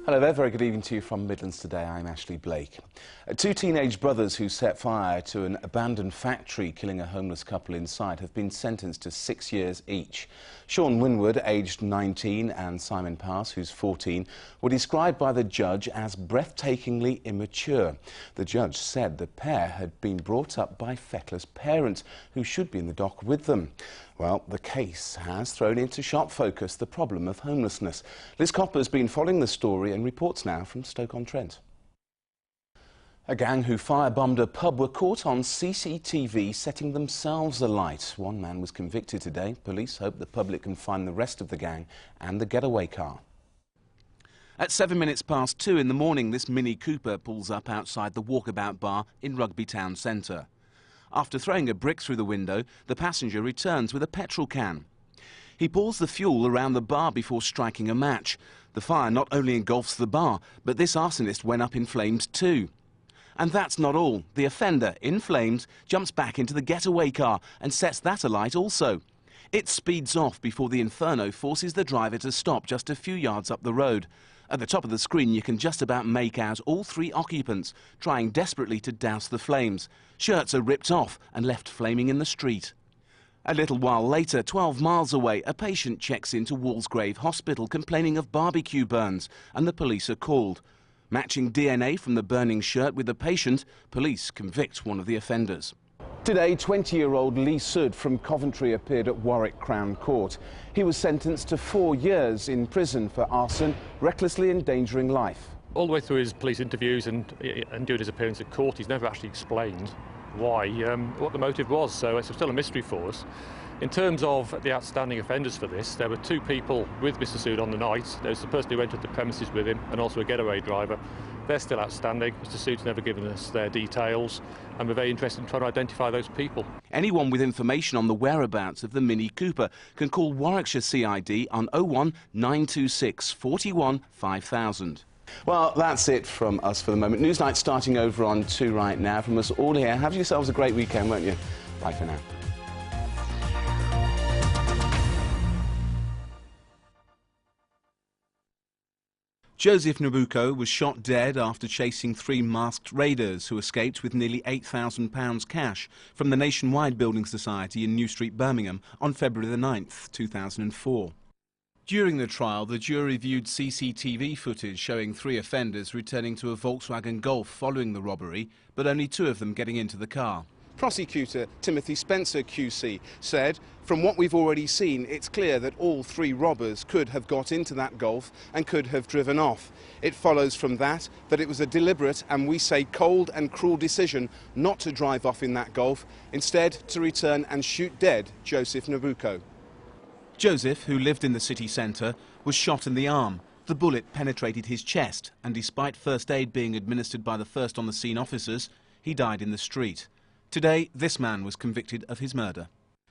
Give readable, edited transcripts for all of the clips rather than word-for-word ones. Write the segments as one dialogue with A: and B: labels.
A: Hello there, very good evening to you from Midlands Today. I'm Ashley Blake. Two teenage brothers who set fire to an abandoned factory, killing a homeless couple inside, have been sentenced to 6 years each. Sean Winwood, aged 19, and Simon Pass, who's 14, were described by the judge as breathtakingly immature. The judge said the pair had been brought up by feckless parents who should be in the dock with them. Well, the case has thrown into sharp focus the problem of homelessness. Liz Copper's been following the story and reports now from Stoke-on-Trent. A gang who firebombed a pub were caught on CCTV setting themselves alight. One man was convicted today. Police hope the public can find the rest of the gang and the getaway car. At 2:07 in the morning, this Mini Cooper pulls up outside the Walkabout bar in Rugby Town Centre. After throwing a brick through the window, the passenger returns with a petrol can. He pours the fuel around the bar before striking a match. The fire not only engulfs the bar, but this arsonist went up in flames too. And that's not all. The offender, in flames, jumps back into the getaway car and sets that alight also. It speeds off before the inferno forces the driver to stop just a few yards up the road. At the top of the screen, you can just about make out all three occupants trying desperately to douse the flames. Shirts are ripped off and left flaming in the street. A little while later, 12 miles away, a patient checks into Walsgrave Hospital complaining of barbecue burns, and the police are called. Matching DNA from the burning shirt with the patient, police convict one of the offenders. Today, 20-year-old Lee Sood from Coventry appeared at Warwick Crown Court. He was sentenced to 4 years in prison for arson, recklessly endangering life.
B: All the way through his police interviews and doing his appearance at court, he's never actually explained why, what the motive was, so it's still a mystery for us. In terms of the outstanding offenders for this, there were two people with Mr. Sood on the night. There's the person who entered the premises with him and also a getaway driver. They're still outstanding. Mr. Sood's never given us their details, and we're very interested in trying to identify those people.
A: Anyone with information on the whereabouts of the Mini Cooper can call Warwickshire CID on 01 926 41 5000. Well, that's it from us for the moment. Newsnight starting over on 2 right now. From us all here, have yourselves a great weekend, won't you? Bye for now. Joseph Nabuko was shot dead after chasing 3 masked raiders who escaped with nearly £8,000 cash from the Nationwide Building Society in New Street, Birmingham on February the 9th, 2004. During the trial, the jury viewed CCTV footage showing 3 offenders returning to a Volkswagen Golf following the robbery, but only 2 of them getting into the car. Prosecutor Timothy Spencer QC said, from what we've already seen, it's clear that all 3 robbers could have got into that Golf and could have driven off. It follows from that it was a deliberate and we say cold and cruel decision not to drive off in that Golf, instead to return and shoot dead Joseph Nabuko. Joseph, who lived in the city centre, was shot in the arm. The bullet penetrated his chest and despite first aid being administered by the first on the scene officers, he died in the street. Today, this man was convicted of his murder.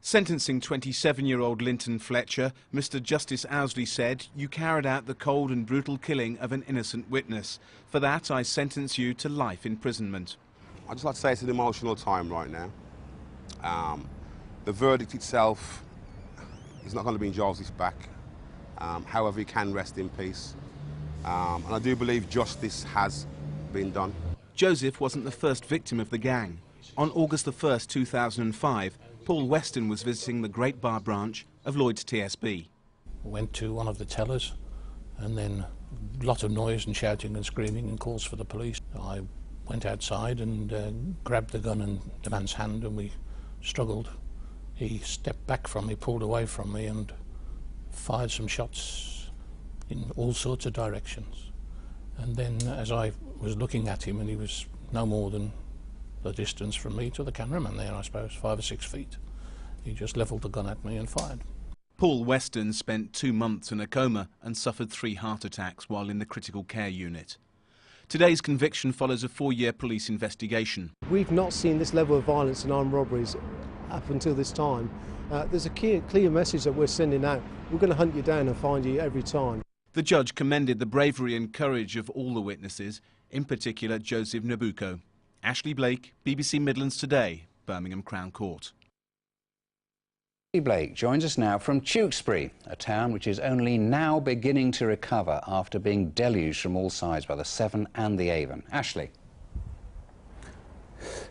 A: Sentencing 27-year-old Linton Fletcher, Mr. Justice Owsley said, "You carried out the cold and brutal killing of an innocent witness. For that, I sentence you to life imprisonment."
C: I'd just like to say it's an emotional time right now. The verdict itself is not going to be in Giles's back. However, he can rest in peace. And I do believe justice has been done.
A: Joseph wasn't the first victim of the gang. On August the 1st, 2005, Paul Weston was visiting the Great Bar branch of Lloyd's TSB.
D: Went to one of the tellers and then a lot of noise and shouting and screaming and calls for the police. I went outside and grabbed the gun in the man's hand and we struggled. He stepped back from me, pulled away from me and fired some shots in all sorts of directions. And then as I was looking at him, and he was no more than the distance from me to the cameraman there, I suppose, 5 or 6 feet. He just levelled the gun at me and fired.
A: Paul Weston spent 2 months in a coma and suffered 3 heart attacks while in the critical care unit. Today's conviction follows a 4-year police investigation.
E: We've not seen this level of violence and armed robberies up until this time. There's a clear message that we're sending out. We're going to hunt you down and find you every time.
A: The judge commended the bravery and courage of all the witnesses, in particular Joseph Nabuko. Ashley Blake, BBC Midlands Today, Birmingham Crown Court.
F: Blake joins us now from Tewkesbury, a town which is only now beginning to recover after being deluged from all sides by the Severn and the Avon. Ashley.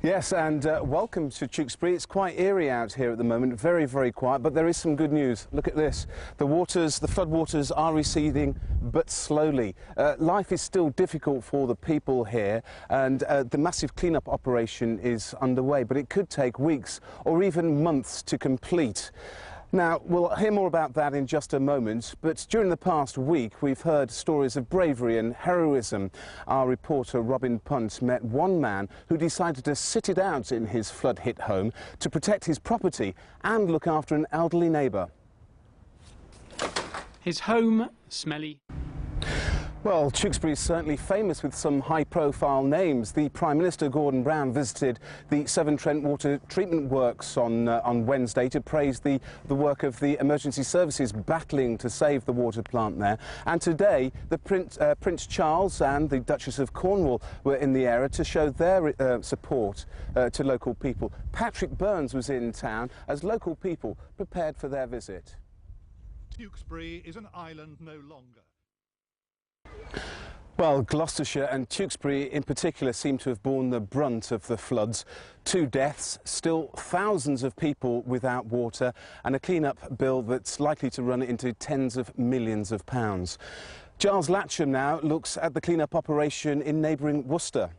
A: Yes, and welcome to Tewkesbury. It's quite eerie out here at the moment, very, very quiet, but there is some good news. Look at this. The floodwaters are receding, but slowly. Life is still difficult for the people here, and the massive clean-up operation is underway, but it could take weeks or even months to complete. Now, we'll hear more about that in just a moment, but during the past week we've heard stories of bravery and heroism. Our reporter Robin Punt met one man who decided to sit it out in his flood-hit home to protect his property and look after an elderly neighbour.
G: His home, smelly.
A: Well, Tewkesbury is certainly famous with some high-profile names. The Prime Minister, Gordon Brown, visited the Severn Trent Water Treatment Works on Wednesday to praise the work of the emergency services battling to save the water plant there. And today, the Prince Charles and the Duchess of Cornwall were in the area to show their support to local people. Patrick Burns was in town as local people prepared for their visit.
H: Tewkesbury is an island no longer.
A: Well, Gloucestershire and Tewkesbury in particular seem to have borne the brunt of the floods. 2 deaths, still thousands of people without water, and a clean-up bill that's likely to run into tens of millions of pounds. Giles Latcham now looks at the clean-up operation in neighbouring Worcester.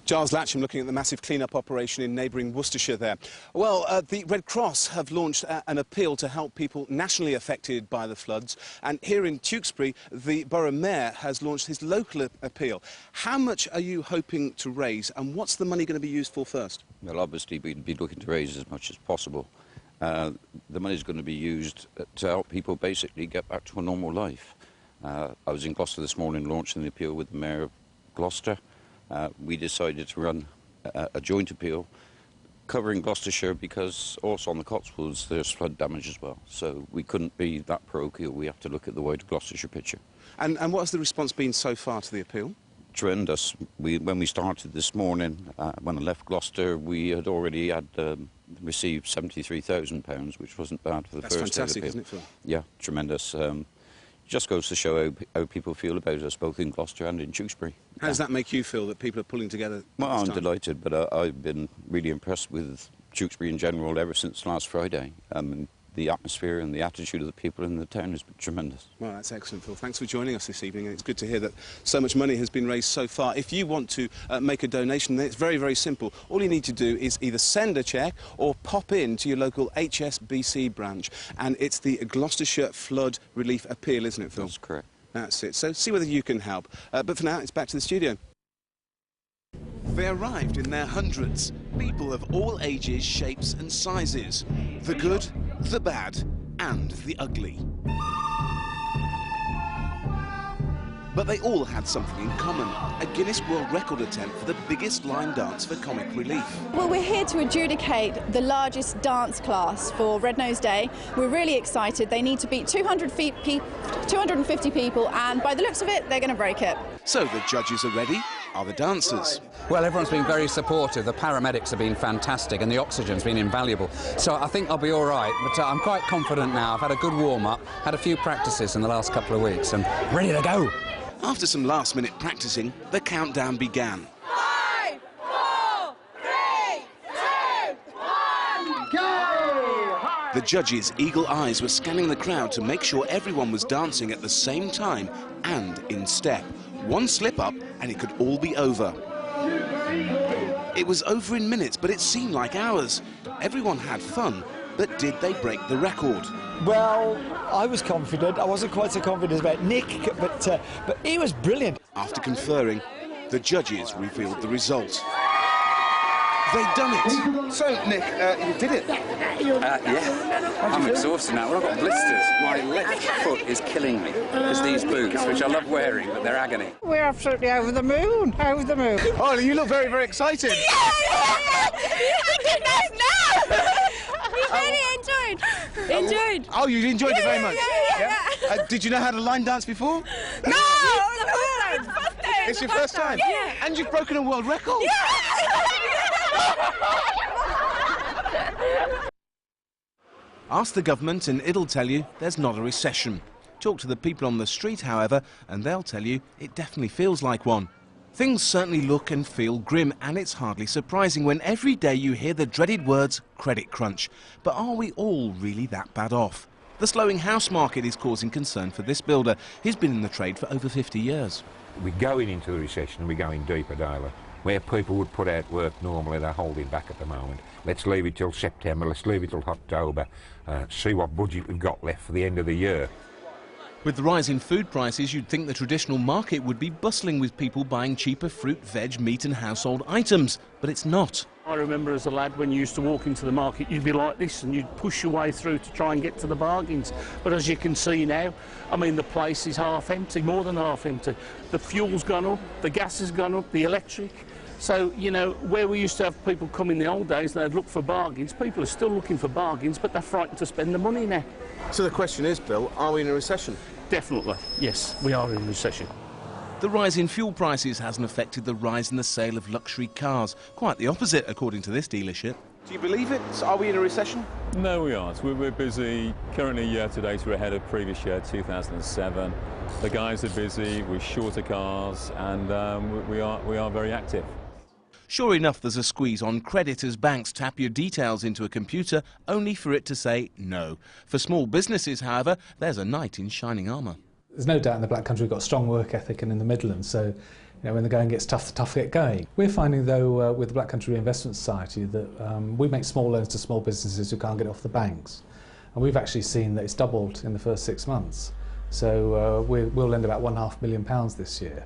A: Giles Latcham looking at the massive clean-up operation in neighbouring Worcestershire there. Well, the Red Cross have launched an appeal to help people nationally affected by the floods, and here in Tewkesbury the Borough Mayor has launched his local appeal. How much are you hoping to raise, and what's the money going to be used for first?
I: Well, obviously we'd be looking to raise as much as possible. The money is going to be used to help people basically get back to a normal life. I was in Gloucester this morning launching the appeal with the Mayor of Gloucester. We decided to run a joint appeal covering Gloucestershire because also on the Cotswolds there's flood damage as well. So we couldn't be that parochial, we have to look at the wider Gloucestershire picture.
A: And what has the response been so far to the appeal?
I: Tremendous. When we started this morning, when I left Gloucester, we had already received £73,000, which wasn't bad for the
A: That's
I: first
A: fantastic,
I: appeal.
A: isn't it, Phil?
I: Yeah, tremendous. Just goes to show how people feel about us, both in Gloucester and in Tewkesbury.
A: How does that make you feel, that people are pulling together?
I: Well, I'm delighted, but I've been really impressed with Tewkesbury in general ever since last Friday. The atmosphere and the attitude of the people in the town has been tremendous.
A: Well, that's excellent, Phil. Thanks for joining us this evening. It's good to hear that so much money has been raised so far. If you want to make a donation, then it's very, very simple. All you need to do is either send a cheque or pop in to your local HSBC branch. And it's the Gloucestershire Flood Relief Appeal, isn't it, Phil?
I: That's correct.
A: That's it. So see whether you can help. But for now, it's back to the studio. They arrived in their hundreds, people of all ages, shapes and sizes. The good, the bad and the ugly. But they all had something in common, a Guinness World Record attempt for the biggest line dance for comic relief.
J: Well, we're here to adjudicate the largest dance class for Red Nose Day. We're really excited. They need to beat 250 people, and by the looks of it, they're going to break it.
A: So the judges are ready. Are the dancers?
F: Well, everyone's been very supportive. The paramedics have been fantastic and the oxygen's been invaluable. So I think I'll be all right, but I'm quite confident now. I've had a good warm-up, had a few practices in the last couple of weeks and ready to go.
A: After some last-minute practicing, the countdown began.
J: 5, 4, 3, 2, 1, go!
A: The judges' eagle eyes were scanning the crowd to make sure everyone was dancing at the same time and in step. One slip-up and it could all be over. It was over in minutes, but it seemed like hours. Everyone had fun, but did they break the record?
K: Well, I was confident. I wasn't quite so confident about Nick, but he was brilliant.
A: After conferring, the judges revealed the result. They'd done it. So, Nick, you did it.
L: Yeah. I'm exhausted now. Well, I've got blisters. My left foot is killing me. It's these boots, which I love wearing, but they're agony.
M: We're absolutely over the moon. Over the moon.
A: Oh, you look very, very excited.
J: We really enjoyed.
A: Oh, you enjoyed it very much?
J: Yeah.
A: Did you know how to line dance before?
J: No!
A: It's your first time?
J: Yeah.
A: And you've broken a world record?
J: Yeah!
A: Ask the government and it'll tell you there's not a recession. Talk to the people on the street, however, and they'll tell you it definitely feels like one. Things certainly look and feel grim, and it's hardly surprising when every day you hear the dreaded words credit crunch. But are we all really that bad off? The slowing house market is causing concern for this builder. He's been in the trade for over 50 years.
N: We're going into the recession and we're going deeper, Dale. Where people would put out work normally, they're holding back at the moment. Let's leave it till September, let's leave it till October, see what budget we've got left for the end of the year.
A: With the rise in food prices, you'd think the traditional market would be bustling with people buying cheaper fruit, veg, meat and household items, but it's not.
O: I remember as a lad when you used to walk into the market, you'd be like this and you'd push your way through to try and get to the bargains. But as you can see now, I mean, the place is half empty, more than half empty. The fuel's gone up, the gas has gone up, the electric. So, you know, where we used to have people come in the old days and they'd look for bargains, people are still looking for bargains, but they're frightened to spend the money now.
A: So the question is, Bill, are we in a recession?
O: Definitely, yes, we are in a recession.
A: The rise in fuel prices hasn't affected the rise in the sale of luxury cars. Quite the opposite, according to this dealership. Do you believe it? Are we in a recession?
P: No, we aren't. We're busy. Currently, year to date, we're ahead of previous year, 2007. The guys are busy, we're shorter cars, and we are very active.
A: Sure enough, there's a squeeze on credit as banks tap your details into a computer, only for it to say no. For small businesses, however, there's a knight in shining armour.
Q: There's no doubt in the Black Country we've got a strong work ethic, and in the Midlands, so you know, when the going gets tough, the tough get going. We're finding, though, with the Black Country Reinvestment Society that we make small loans to small businesses who can't get off the banks. And we've actually seen that it's doubled in the first 6 months. So we'll lend about £1.5 million this year.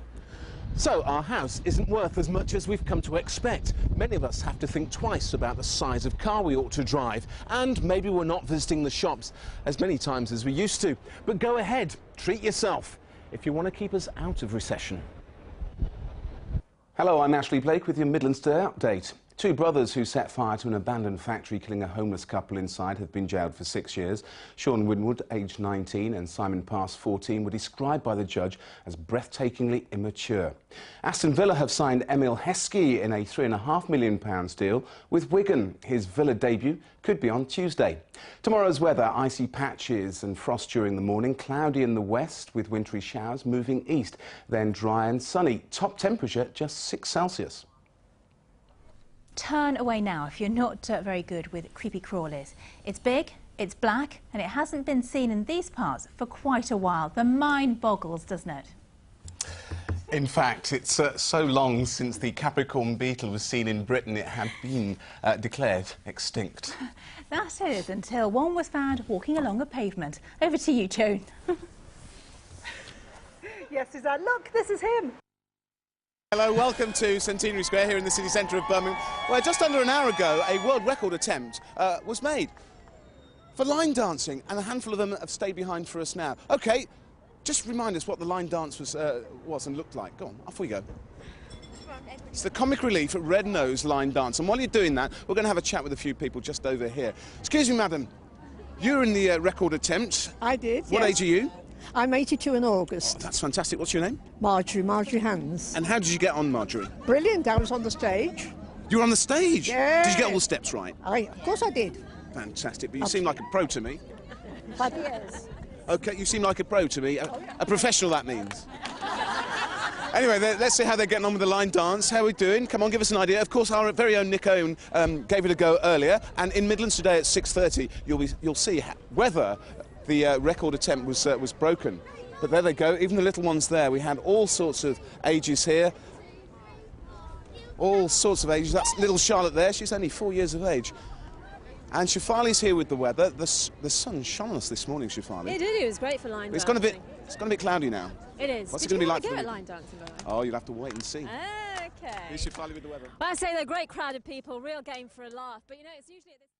A: So our house isn't worth as much as we've come to expect. Many of us have to think twice about the size of car we ought to drive, and maybe we're not visiting the shops as many times as we used to. But go ahead, treat yourself, if you want to keep us out of recession. Hello, I'm Ashley Blake with your Midlands Today update. Two brothers who set fire to an abandoned factory killing a homeless couple inside have been jailed for 6 years. Sean Winwood, aged 19, and Simon Pass, 14, were described by the judge as breathtakingly immature. Aston Villa have signed Emil Heskey in a £3.5 million deal with Wigan. His Villa debut could be on Tuesday. Tomorrow's weather: icy patches and frost during the morning, cloudy in the west with wintry showers moving east, then dry and sunny. Top temperature just 6 Celsius.
R: Turn away now if you're not very good with creepy crawlies. It's big, it's black, and it hasn't been seen in these parts for quite a while. The mind boggles, doesn't it?
A: In fact, it's so long since the Capricorn beetle was seen in Britain, it had been declared extinct.
R: That is, until one was found walking along a pavement. Over to you, Joan.
S: Yes, Suzanne, look, this is him.
T: Hello, welcome to Centenary Square here in the city centre of Birmingham, where just under an hour ago a world record attempt was made for line dancing, and a handful of them have stayed behind for us now. OK, just remind us what the line dance was and looked like. Go on, off we go. It's the Comic Relief Red Nose Line Dance, and while you're doing that, we're going to have a chat with a few people just over here. Excuse me, madam, you were in the record attempt.
M: I did,
T: What
M: yes.
T: age are you?
M: I'm 82 in August.
T: Oh, that's fantastic. What's your name?
M: Marjorie Hands.
T: And how did you get on, Marjorie?
M: Brilliant, I was on the stage.
T: You were on the stage?
M: Yeah.
T: Did you get all the steps right?
M: Of course I did.
T: Fantastic, but you seem like a pro to me.
M: 5 years.
T: OK, you seem like a pro to me. A professional, that means. Anyway, let's see how they're getting on with the line dance. How are we doing? Come on, give us an idea. Of course, our very own Nick Owen gave it a go earlier, and in Midlands Today at 6:30, you'll see whether the record attempt was broken. But there they go, even the little ones there. We had all sorts of ages here. All sorts of ages. That's little Charlotte there. She's only 4 years of age. And Shefali's here with the weather. The sun shone on us this morning, Shefali.
U: It did. It was great for line dancing.
T: It's gone a bit cloudy now.
U: It is.
T: What's
U: Did
T: it going to be like
U: you
T: for
U: go
T: you?
U: at line dancing, by the way?
T: Oh, you'll have to wait and see.
U: Okay.
T: Here's Shefali with the weather.
U: But I say they're a great crowd of people, real game for a laugh. But you know, it's usually at this